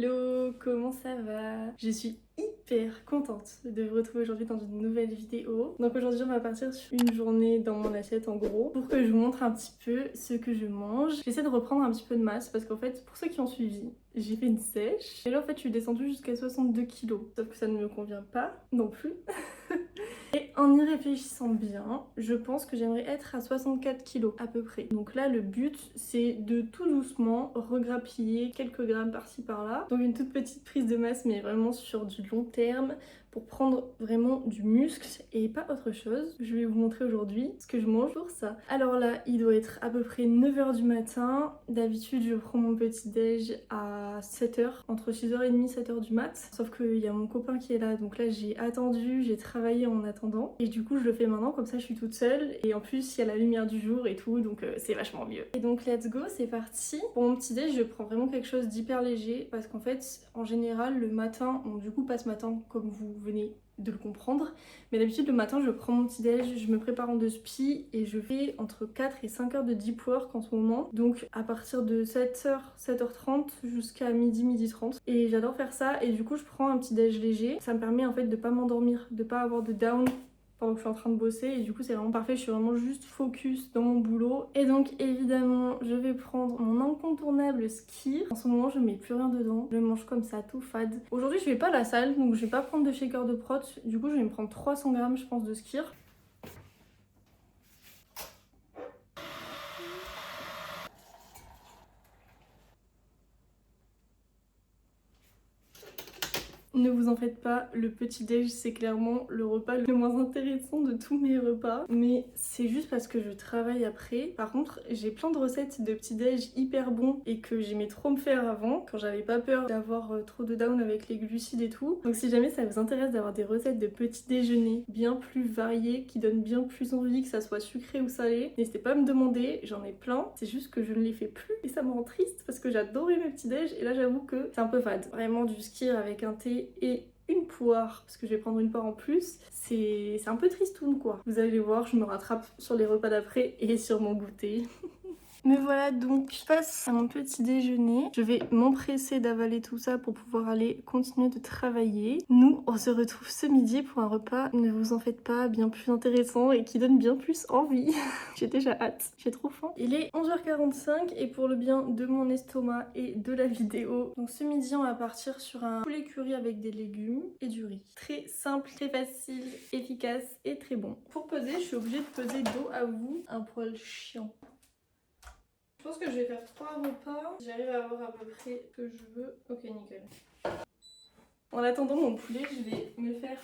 Hello, comment ça va? Je suis hyper contente de vous retrouver aujourd'hui dans une nouvelle vidéo. Donc aujourd'hui on va partir sur une journée dans mon assiette en gros pour que je vous montre un petit peu ce que je mange. J'essaie de reprendre un petit peu de masse parce qu'en fait pour ceux qui ont suivi, j'ai fait une sèche et là en fait je suis descendue jusqu'à 62 kilos. Sauf que ça ne me convient pas non plus. Et en y réfléchissant bien, je pense que j'aimerais être à 64 kilos à peu près. Donc là, le but, c'est de tout doucement regrappiller quelques grammes par-ci par-là. Donc une toute petite prise de masse, mais vraiment sur du long terme, pour prendre vraiment du muscle et pas autre chose. Je vais vous montrer aujourd'hui ce que je mange pour ça. Alors là, il doit être à peu près 9 h du matin. D'habitude, je prends mon petit déj à 7 h, entre 6h30 et 7 h du mat. Sauf qu'il y a mon copain qui est là, donc là j'ai attendu, j'ai travaillé en attendant. Et du coup, je le fais maintenant, comme ça je suis toute seule. Et en plus, il y a la lumière du jour et tout, donc c'est vachement mieux. Et donc let's go, c'est parti. Pour mon petit déj, je prends vraiment quelque chose d'hyper léger parce qu'en fait, en général, le matin, bon du coup pas ce matin comme vous venez de le comprendre, mais d'habitude le matin je prends mon petit déj, je me prépare en 2 spi et je fais entre 4 et 5 heures de deep work en ce moment, donc à partir de 7h, 7h30 jusqu'à midi 30, et j'adore faire ça. Et du coup je prends un petit déj léger, ça me permet en fait de pas m'endormir, de pas avoir de down pendant que je suis en train de bosser, et du coup c'est vraiment parfait, je suis vraiment juste focus dans mon boulot. Et donc évidemment je vais prendre mon incontournable Skyr. En ce moment je mets plus rien dedans, je mange comme ça tout fade. Aujourd'hui je vais pas à la salle, donc je vais pas prendre de shaker de prot, du coup je vais me prendre 300 grammes je pense de Skyr. Ne vous en faites pas, le petit déj c'est clairement le repas le moins intéressant de tous mes repas, mais c'est juste parce que je travaille après. Par contre, j'ai plein de recettes de petit déj hyper bons et que j'aimais trop me faire avant, quand j'avais pas peur d'avoir trop de down avec les glucides et tout. Donc si jamais ça vous intéresse d'avoir des recettes de petit déjeuner bien plus variées, qui donnent bien plus envie, que ça soit sucré ou salé, n'hésitez pas à me demander, j'en ai plein. C'est juste que je ne les fais plus et ça me rend triste parce que j'adorais mes petits déj et là j'avoue que c'est un peu fade. Vraiment du Skyr avec un thé et une poire, parce que je vais prendre une poire en plus, c'est un peu tristoun quoi. Vous allez voir, je me rattrape sur les repas d'après et sur mon goûter. Mais voilà, donc je passe à mon petit déjeuner. Je vais m'empresser d'avaler tout ça pour pouvoir aller continuer de travailler. Nous, on se retrouve ce midi pour un repas, ne vous en faites pas, bien plus intéressant et qui donne bien plus envie. J'ai déjà hâte, j'ai trop faim. Il est 11h45 et pour le bien de mon estomac et de la vidéo, donc ce midi on va partir sur un poulet curry avec des légumes et du riz. Très simple, très facile, efficace et très bon. Pour peser, je suis obligée de peser dos à vous, un poil chiant. Je pense que je vais faire 3 repas. J'arrive à avoir à peu près ce que je veux. Ok, nickel. En attendant mon poulet, je vais me faire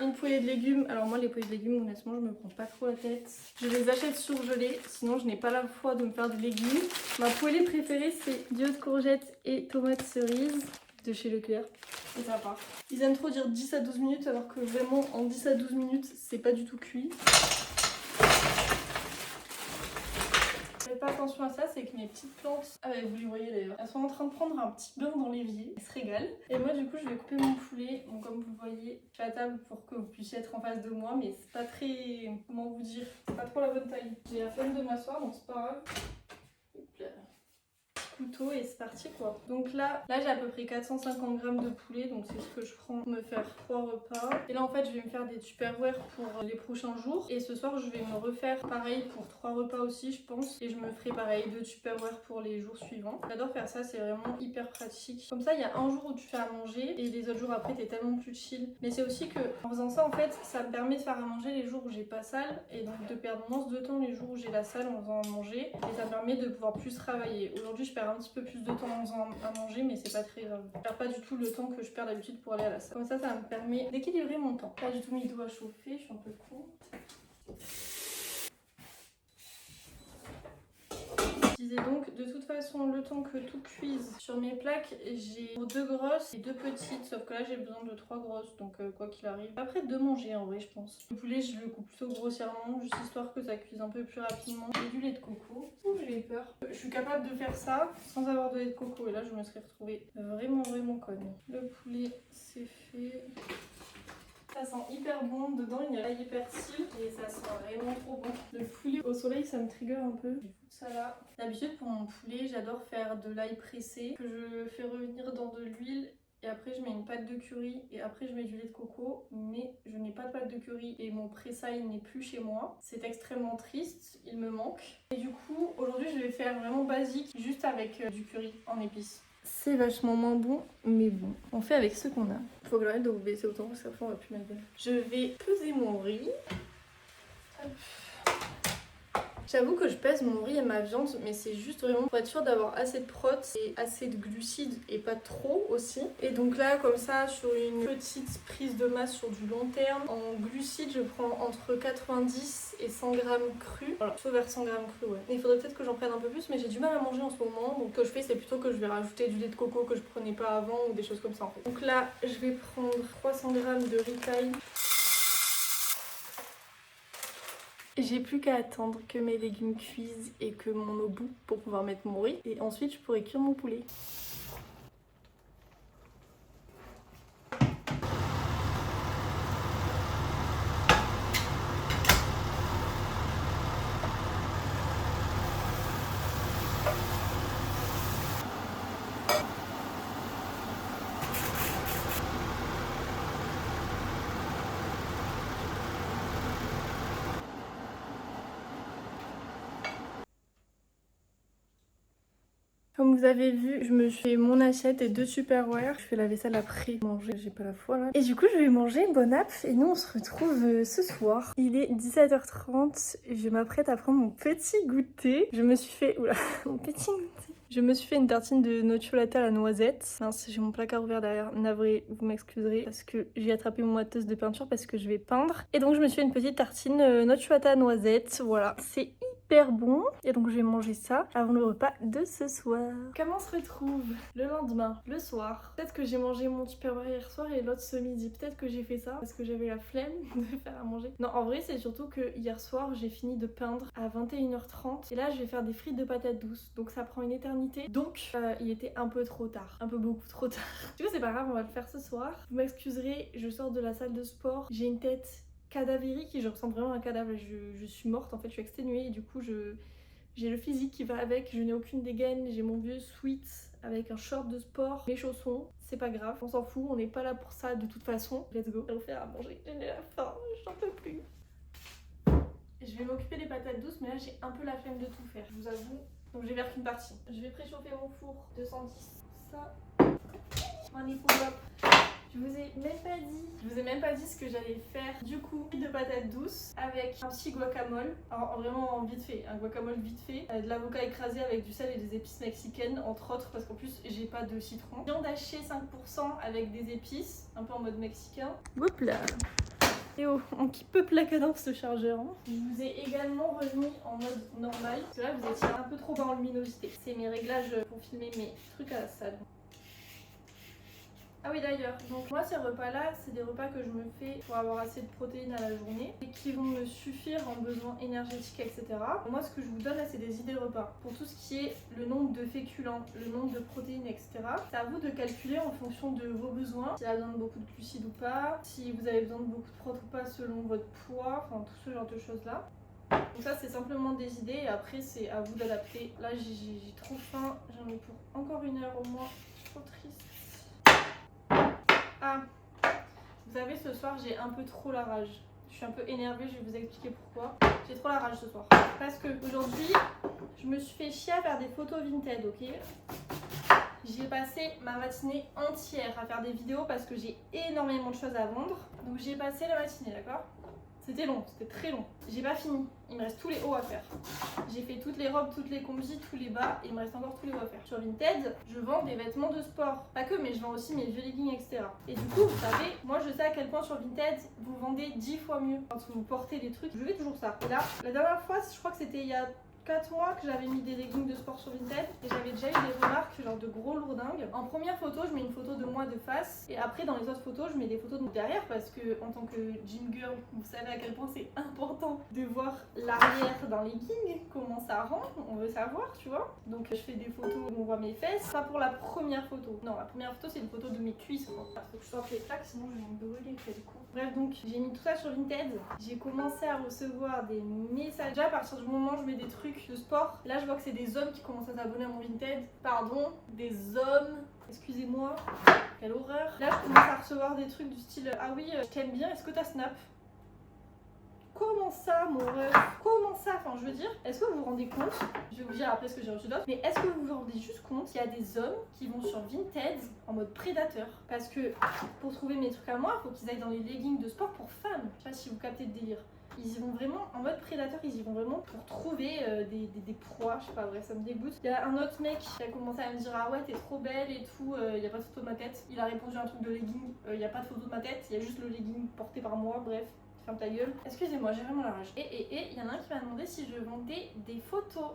une poêlée de légumes. Alors moi, les poêlées de légumes, honnêtement, je me prends pas trop la tête. Je les achète surgelés, sinon je n'ai pas la foi de me faire des légumes. Ma poêlée préférée, c'est diodes courgettes et tomates cerises de chez Leclerc. Et ça part. Ils aiment trop dire 10 à 12 minutes, alors que vraiment, en 10 à 12 minutes, c'est pas du tout cuit. Faites pas attention à ça, c'est que mes petites plantes, ah bah, vous les voyez d'ailleurs, elles sont en train de prendre un petit bain dans l'évier, elles se régalent. Et moi du coup je vais couper mon poulet, bon comme vous voyez, je suis à table pour que vous puissiez être en face de moi, mais c'est pas très, comment vous dire, c'est pas trop la bonne taille. J'ai la flemme de m'asseoir donc c'est pas grave. Hop là. Couteau et c'est parti quoi. Donc là j'ai à peu près 450 grammes de poulet, donc c'est ce que je prends pour me faire 3 repas. Et là en fait je vais me faire des tupperware pour les prochains jours. Et ce soir je vais me refaire pareil pour 3 repas aussi je pense. Et je me ferai pareil 2 tupperware pour les jours suivants. J'adore faire ça, c'est vraiment hyper pratique. Comme ça il y a un jour où tu fais à manger et les autres jours après t'es tellement plus chill. Mais c'est aussi que en faisant ça en fait ça me permet de faire à manger les jours où j'ai pas salle et donc de perdre moins de temps les jours où j'ai la salle en faisant à manger. Et ça me permet de pouvoir plus travailler. Aujourd'hui je perds un petit peu plus de temps en faisant à manger, mais c'est pas très grave. Je perds pas du tout le temps que je perds d'habitude pour aller à la salle. Comme ça me permet d'équilibrer mon temps. Pas du tout mis d'eau à chauffer, je suis un peu con. Je disais donc, de toute façon, le temps que tout cuise sur mes plaques, j'ai 2 grosses et 2 petites, sauf que là j'ai besoin de 3 grosses, donc quoi qu'il arrive. Après de manger en vrai, je pense. Le poulet, je le coupe plutôt grossièrement, juste histoire que ça cuise un peu plus rapidement. Et du lait de coco. Ouh, j'ai eu peur. Je suis capable de faire ça sans avoir de lait de coco, et là je me serais retrouvée vraiment conne. Le poulet, c'est fait. Ça sent hyper bon, dedans il y a l'ail et persil et ça sent vraiment trop bon. Le poulet au soleil ça me trigger un peu. Je vais foutre ça là. D'habitude pour mon poulet j'adore faire de l'ail pressé que je fais revenir dans de l'huile. Et après je mets une pâte de curry et après je mets du lait de coco, mais je n'ai pas de pâte de curry et mon pressail n'est plus chez moi. C'est extrêmement triste, il me manque. Et du coup aujourd'hui je vais faire vraiment basique, juste avec du curry en épices. C'est vachement moins bon, mais bon, on fait avec ce qu'on a. Faut que j'arrête de vous baisser autant parce qu'après on va plus ma gueule. Je vais peser mon riz. Hop. J'avoue que je pèse mon riz et ma viande, mais c'est juste vraiment pour être sûre d'avoir assez de prot et assez de glucides et pas trop aussi. Et donc là, comme ça, sur une petite prise de masse sur du long terme, en glucides, je prends entre 90 et 100 grammes crus. Voilà, plutôt vers 100 grammes crus, ouais. Il faudrait peut-être que j'en prenne un peu plus, mais j'ai du mal à manger en ce moment. Donc ce que je fais, c'est plutôt que je vais rajouter du lait de coco que je prenais pas avant ou des choses comme ça en fait. Donc là, je vais prendre 300 grammes de riz thaï. J'ai plus qu'à attendre que mes légumes cuisent et que mon eau bout pour pouvoir mettre mon riz. Et ensuite, je pourrai cuire mon poulet. Comme vous avez vu, je me fais mon assiette et 2 Tupperware. Je fais la vaisselle après manger, j'ai pas la foi là. Et du coup, je vais manger, bonne app. Et nous, on se retrouve ce soir. Il est 17h30. Je m'apprête à prendre mon petit goûter. Je me suis fait... Oula, mon petit goûter. Je me suis fait une tartine de nocciolata à la noisette. Mince, j'ai mon placard ouvert derrière. Navré, vous m'excuserez parce que j'ai attrapé mon moiteuse de peinture parce que je vais peindre. Et donc, je me suis fait une petite tartine nocciolata à noisette. Voilà, c'est hyper bon. Et donc, je vais manger ça avant le repas de ce soir. Comment on se retrouve le lendemain, le soir? Peut-être que j'ai mangé mon Tupperware hier soir et l'autre ce midi. Peut-être que j'ai fait ça parce que j'avais la flemme de faire à manger. Non, en vrai, c'est surtout que hier soir, j'ai fini de peindre à 21h30. Et là, je vais faire des frites de patates douces. Donc, ça prend une éternité. Donc, il était un peu trop tard. Un peu beaucoup trop tard. Du coup, c'est pas grave, on va le faire ce soir. Vous m'excuserez, je sors de la salle de sport. J'ai une tête cadavérique et je ressemble vraiment à un cadavre. Je suis morte, en fait, je suis exténuée et du coup, j'ai le physique qui va avec, je n'ai aucune dégaine, j'ai mon vieux sweat avec un short de sport, mes chaussons, c'est pas grave, on s'en fout, on n'est pas là pour ça de toute façon. Let's go, on va faire à manger, j'ai la faim, j'en peux plus. Je vais m'occuper des patates douces, mais là j'ai un peu la flemme de tout faire, je vous avoue. Donc je vais faire qu'une partie. Je vais préchauffer mon four 210, ça, un pull-up. Je vous ai même pas dit ce que j'allais faire. Du coup, de patates douces avec un petit guacamole. Alors vraiment vite fait, un guacamole vite fait. De l'avocat écrasé avec du sel et des épices mexicaines, entre autres, parce qu'en plus j'ai pas de citron. Viande hachée 5% avec des épices, un peu en mode mexicain. Hop là. Et oh, on qui peuple la cadence ce chargeur. Hein. Je vous ai également remis en mode normal. Parce que là vous étiez un peu trop bas en luminosité. C'est mes réglages pour filmer mes trucs à la salle. Ah oui d'ailleurs, donc moi ces repas là, c'est des repas que je me fais pour avoir assez de protéines à la journée et qui vont me suffire en besoins énergétiques, etc. Moi ce que je vous donne là, c'est des idées repas. Pour tout ce qui est le nombre de féculents, le nombre de protéines, etc. C'est à vous de calculer en fonction de vos besoins, si vous avez besoin de beaucoup de glucides ou pas, si vous avez besoin de beaucoup de protéines ou pas selon votre poids, enfin tout ce genre de choses là. Donc ça c'est simplement des idées et après c'est à vous d'adapter. Là j'ai trop faim, j'en ai pour encore 1 heure au moins, je suis trop triste. Ah, vous savez, ce soir j'ai un peu trop la rage. Je suis un peu énervée, je vais vous expliquer pourquoi. J'ai trop la rage ce soir. Parce que aujourd'hui, je me suis fait chier à faire des photos vintage, ok? J'ai passé ma matinée entière à faire des vidéos parce que j'ai énormément de choses à vendre. Donc j'ai passé la matinée, d'accord? C'était long, c'était très long. J'ai pas fini, il me reste tous les hauts à faire. J'ai fait toutes les robes, toutes les combis, tous les bas et il me reste encore tous les hauts à faire. Sur Vinted, je vends des vêtements de sport. Pas que, mais je vends aussi mes vieux leggings, etc. Et du coup, vous savez, moi je sais à quel point sur Vinted, vous vendez 10 fois mieux quand vous portez des trucs. Je fais toujours ça. Et là, la dernière fois, je crois que c'était il y a 4 mois que j'avais mis des leggings de sport sur Vinted et j'avais déjà eu des remarques genre de gros lourdingues. En première photo, je mets une photo de moi de face et après dans les autres photos, je mets des photos de derrière parce que en tant que gym girl, vous savez à quel point c'est important de voir l'arrière d'un legging, comment ça rend, on veut savoir, tu vois. Donc je fais des photos où on voit mes fesses, pas pour la première photo. Non, la première photo c'est une photo de mes cuisses. Parce que je sorte les plaques, sinon je vais me brûler, c'est du coup. Bref, donc j'ai mis tout ça sur Vinted. J'ai commencé à recevoir des messages. Déjà à partir du moment où je mets des trucs de sport, là je vois que c'est des hommes qui commencent à s'abonner à mon Vinted. Pardon, des hommes. Excusez-moi, quelle horreur. Là je commence à recevoir des trucs du style ah oui, je t'aime bien, est-ce que t'as Snap? Comment ça, mon rêve? Comment ça? Enfin, je veux dire, est-ce que vous vous rendez compte? Je vais vous dire après ce que j'ai reçu d'autres, mais est-ce que vous vous rendez juste compte qu'il y a des hommes qui vont sur Vinted en mode prédateur? Parce que pour trouver mes trucs à moi, il faut qu'ils aillent dans les leggings de sport pour femmes. Je sais pas si vous captez le délire. Ils y vont vraiment en mode prédateur, ils y vont vraiment pour trouver des proies, je sais pas, bref, ça me dégoûte. Il y a un autre mec qui a commencé à me dire ah ouais t'es trop belle et tout, il y a pas de photo de ma tête. Il a répondu à un truc de legging, il y a pas de photo de ma tête, il y a juste le legging porté par moi, bref. Ferme ta gueule. Excusez-moi, j'ai vraiment la rage. Et il y en a un qui m'a demandé si je vendais des photos.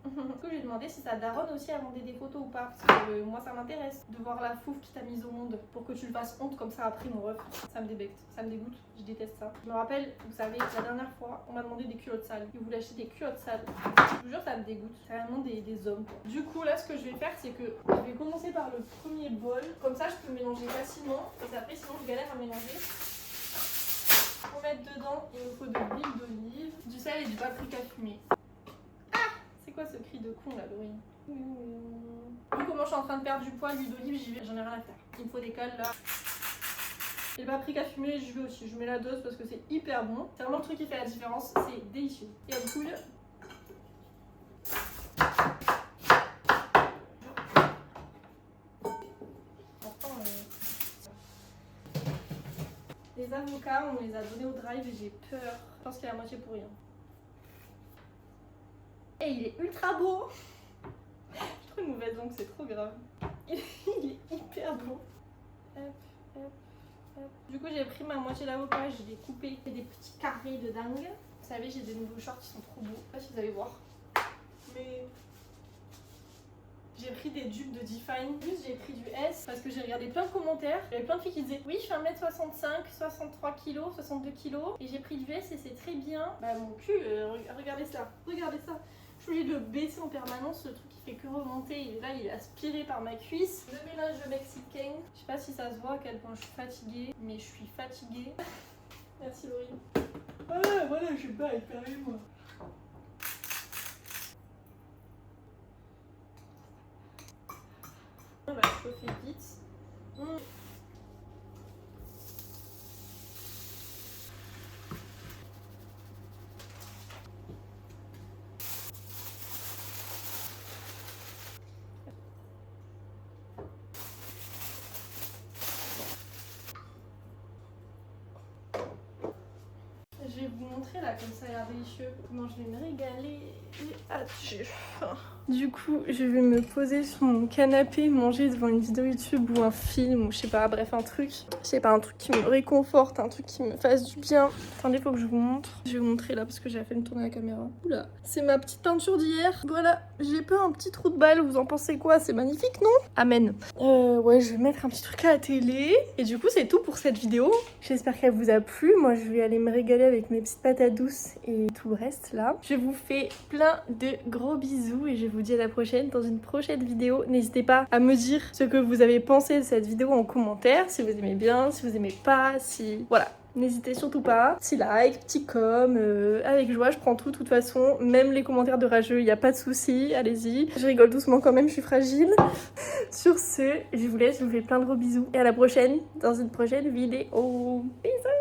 Du coup, j'ai demandé si sa daronne aussi a vendé des photos ou pas. Parce que moi, ça m'intéresse de voir la fouf qui t'a mise au monde pour que tu le fasses honte comme ça après, mon ref. Ça me débecte, ça me dégoûte. Je déteste ça. Je me rappelle, vous savez, la dernière fois, on m'a demandé des culottes sales. Ils voulaient acheter des culottes sales. Je vous jure, ça me dégoûte. C'est vraiment des hommes, quoi. Du coup, là, ce que je vais faire, c'est que je vais commencer par le premier bol. Comme ça, je peux mélanger facilement. Et après, sinon, je galère à mélanger. Pour mettre dedans, il me faut de l'huile d'olive, du sel et du paprika fumé. Ah! C'est quoi ce cri de con là, Laurie? Vu comment je suis en train de perdre du poids, l'huile d'olive, j'y vais, j'en ai rien à faire. Il me faut des cols là. Et le paprika fumé, j'y vais aussi. Je mets la dose parce que c'est hyper bon. C'est vraiment le truc qui fait la différence, c'est délicieux. Et elle coule. Les avocats, on les a donnés au drive et j'ai peur. Je pense qu'il est à moitié pour rien. Et il est ultra beau. Je trouve une mauvaise langue, c'est trop grave. Il est hyper beau. Hop, hop, hop. Du coup, j'ai pris ma moitié d'avocat, je l'ai coupé. Il y a des petits carrés de dingue. Vous savez, j'ai des nouveaux shorts qui sont trop beaux. Je sais pas si vous allez voir. Mais... j'ai pris des dupes de Define, plus j'ai pris du S parce que j'ai regardé plein de commentaires. Il y avait plein de filles qui disaient oui je fais 1m65, 63 kg, 62 kg et j'ai pris du S et c'est très bien. Bah mon cul, regardez ça, regardez ça. Je suis obligée de le baisser en permanence, ce truc qui fait que remonter et là il est aspiré par ma cuisse. Le mélange mexicain, je sais pas si ça se voit à quel point je suis fatiguée, mais je suis fatiguée. Merci Laurie. Ah voilà, je sais pas, moi. On va chauffer vite. Je vais vous montrer là, comme ça a l'air délicieux, comment je vais me régaler. Ah, j'ai faim. Du coup, je vais me poser sur mon canapé, manger devant une vidéo YouTube ou un film ou je sais pas, bref, un truc. Je sais pas, un truc qui me réconforte, un truc qui me fasse du bien. Attendez, faut que je vous montre. Je vais vous montrer là parce que j'ai fait une tournée à la caméra. Oula, c'est ma petite peinture d'hier. Voilà, j'ai pas un petit trou de balle, vous en pensez quoi? C'est magnifique, non? Amen. Ouais, je vais mettre un petit truc à la télé. Et du coup, c'est tout pour cette vidéo. J'espère qu'elle vous a plu. Moi, je vais aller me régaler avec mes petites patates douces et tout le reste là. Je vous fais plein de gros bisous et je vous dis à la prochaine dans une prochaine vidéo. N'hésitez pas à me dire ce que vous avez pensé de cette vidéo en commentaire, si vous aimez bien, si vous aimez pas, si... Voilà. N'hésitez surtout pas. Petit like, petit com, avec joie, je prends tout de toute façon. Même les commentaires de rageux, il n'y a pas de souci, allez-y. Je rigole doucement quand même, je suis fragile. Sur ce, je vous laisse, je vous fais plein de gros bisous. Et à la prochaine, dans une prochaine vidéo. Bisous!